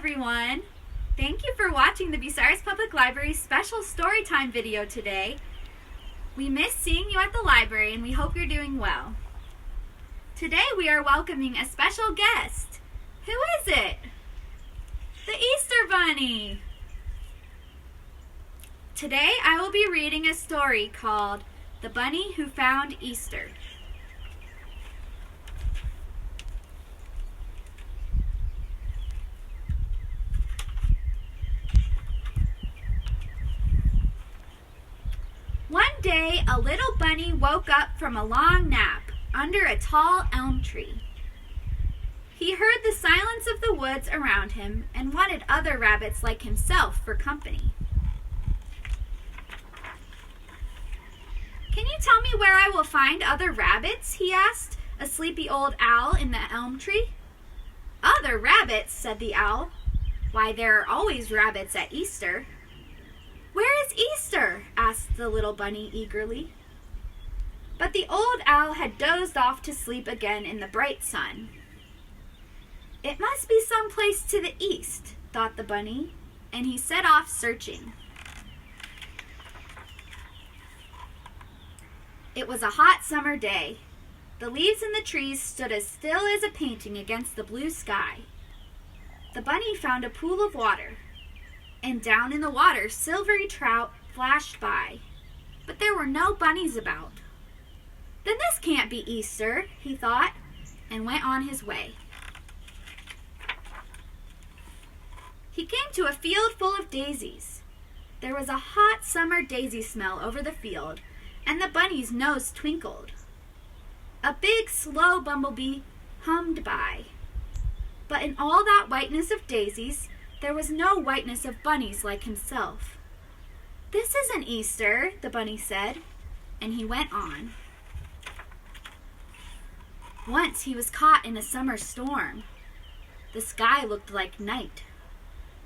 everyone! Thank you for watching the Bucyrus Public Library special Storytime video today. We miss seeing you at the library and we hope you're doing well. Today we are welcoming a special guest. Who is it? The Easter Bunny! Today I will be reading a story called The Bunny Who Found Easter. One day, a little bunny woke up from a long nap under a tall elm tree. He heard the silence of the woods around him and wanted other rabbits like himself for company. "Can you tell me where I will find other rabbits?" he asked a sleepy old owl in the elm tree. "Other rabbits," said the owl. "Why, there are always rabbits at Easter." "Where is Easter?" asked the little bunny eagerly. But the old owl had dozed off to sleep again in the bright sun. "It must be someplace to the east," thought the bunny, and he set off searching. It was a hot summer day. The leaves in the trees stood as still as a painting against the blue sky. The bunny found a pool of water, and down in the water silvery trout flashed by, but there were no bunnies about. "Then this can't be Easter," he thought, and went on his way. He came to a field full of daisies. There was a hot summer daisy smell over the field, and the bunny's nose twinkled. A big, slow bumblebee hummed by. But in all that whiteness of daisies, there was no whiteness of bunnies like himself. "This isn't Easter," the bunny said, and he went on. Once he was caught in a summer storm. The sky looked like night.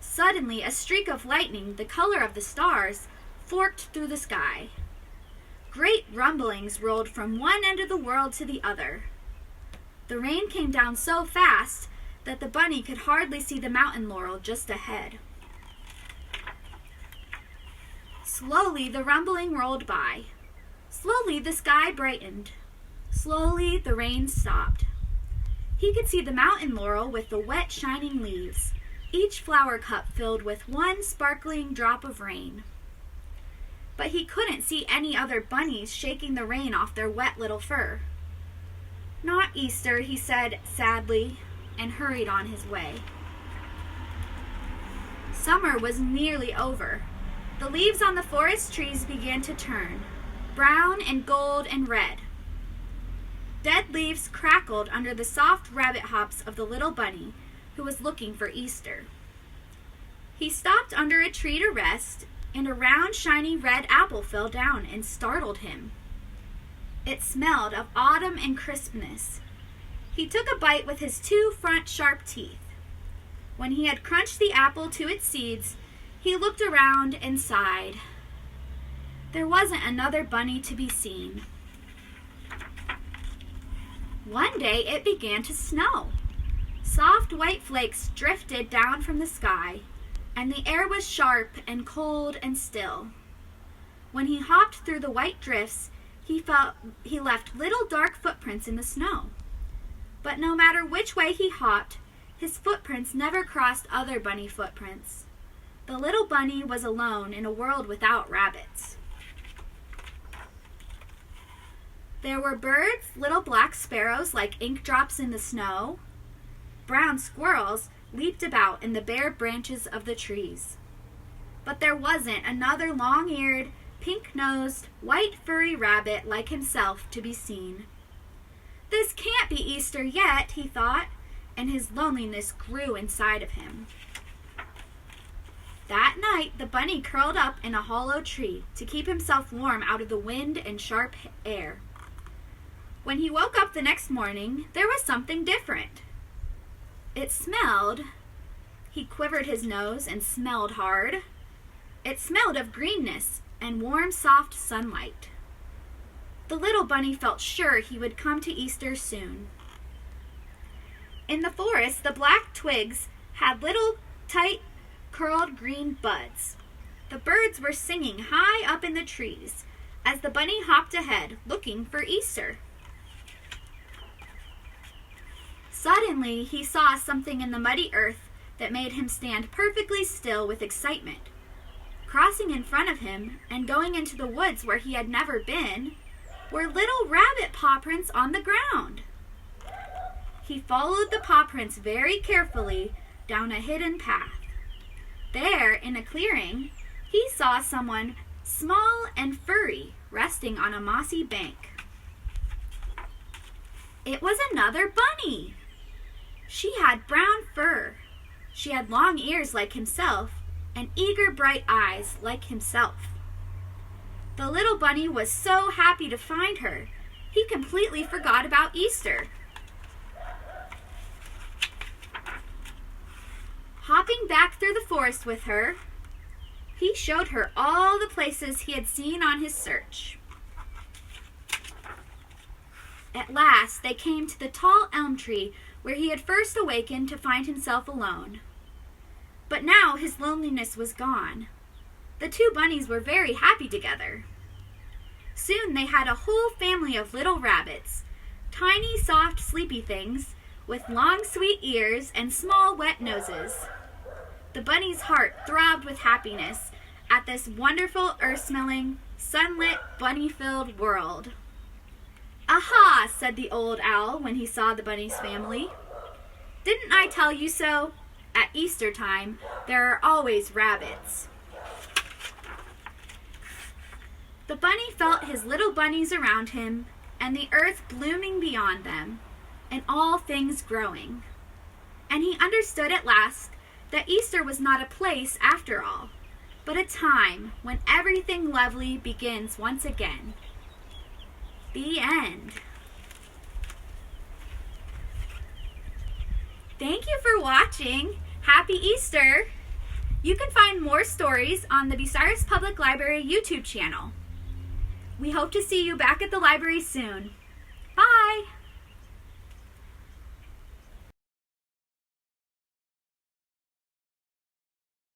Suddenly, a streak of lightning, the color of the stars, forked through the sky. Great rumblings rolled from one end of the world to the other. The rain came down so fast that the bunny could hardly see the mountain laurel just ahead. Slowly the rumbling rolled by. Slowly the sky brightened. Slowly the rain stopped. He could see the mountain laurel with the wet, shining leaves, each flower cup filled with one sparkling drop of rain. But he couldn't see any other bunnies shaking the rain off their wet little fur. "Not Easter," he said sadly, and hurried on his way. Summer was nearly over. The leaves on the forest trees began to turn, brown and gold and red. Dead leaves crackled under the soft rabbit hops of the little bunny who was looking for Easter. He stopped under a tree to rest, and a round, shiny red apple fell down and startled him. It smelled of autumn and crispness. He took a bite with his two front sharp teeth. When he had crunched the apple to its seeds, he looked around and sighed. There wasn't another bunny to be seen. One day it began to snow. Soft white flakes drifted down from the sky, and the air was sharp and cold and still. When he hopped through the white drifts, he felt he left little dark footprints in the snow. But no matter which way he hopped, his footprints never crossed other bunny footprints. The little bunny was alone in a world without rabbits. There were birds, little black sparrows like ink drops in the snow. Brown squirrels leaped about in the bare branches of the trees. But there wasn't another long-eared, pink-nosed, white furry rabbit like himself to be seen. "This can't be Easter yet," he thought, and his loneliness grew inside of him. That night, the bunny curled up in a hollow tree to keep himself warm out of the wind and sharp air. When he woke up the next morning, there was something different. It smelled. He quivered his nose and smelled hard. It smelled of greenness and warm, soft sunlight. The little bunny felt sure he would come to Easter soon. In the forest, the black twigs had little tight, curled green buds. The birds were singing high up in the trees as the bunny hopped ahead, looking for Easter. Suddenly, he saw something in the muddy earth that made him stand perfectly still with excitement. Crossing in front of him and going into the woods where he had never been were little rabbit paw prints on the ground. He followed the paw prints very carefully down a hidden path. There, in a clearing, he saw someone small and furry resting on a mossy bank. It was another bunny. She had brown fur. She had long ears like himself and eager bright eyes like himself. The little bunny was so happy to find her, he completely forgot about Easter. Hopping back through the forest with her, he showed her all the places he had seen on his search. At last, they came to the tall elm tree where he had first awakened to find himself alone. But now his loneliness was gone. The two bunnies were very happy together. Soon they had a whole family of little rabbits, tiny, soft, sleepy things with long, sweet ears and small, wet noses. The bunny's heart throbbed with happiness at this wonderful, earth-smelling, sunlit, bunny-filled world. "Aha!" said the old owl when he saw the bunny's family. "Didn't I tell you so? At Easter time, there are always rabbits." The bunny felt his little bunnies around him, and the earth blooming beyond them, and all things growing. And he understood at last that Easter was not a place after all, but a time when everything lovely begins once again. The end. Thank you for watching. Happy Easter! You can find more stories on the Bucyrus Public Library YouTube channel. We hope to see you back at the library soon. Bye!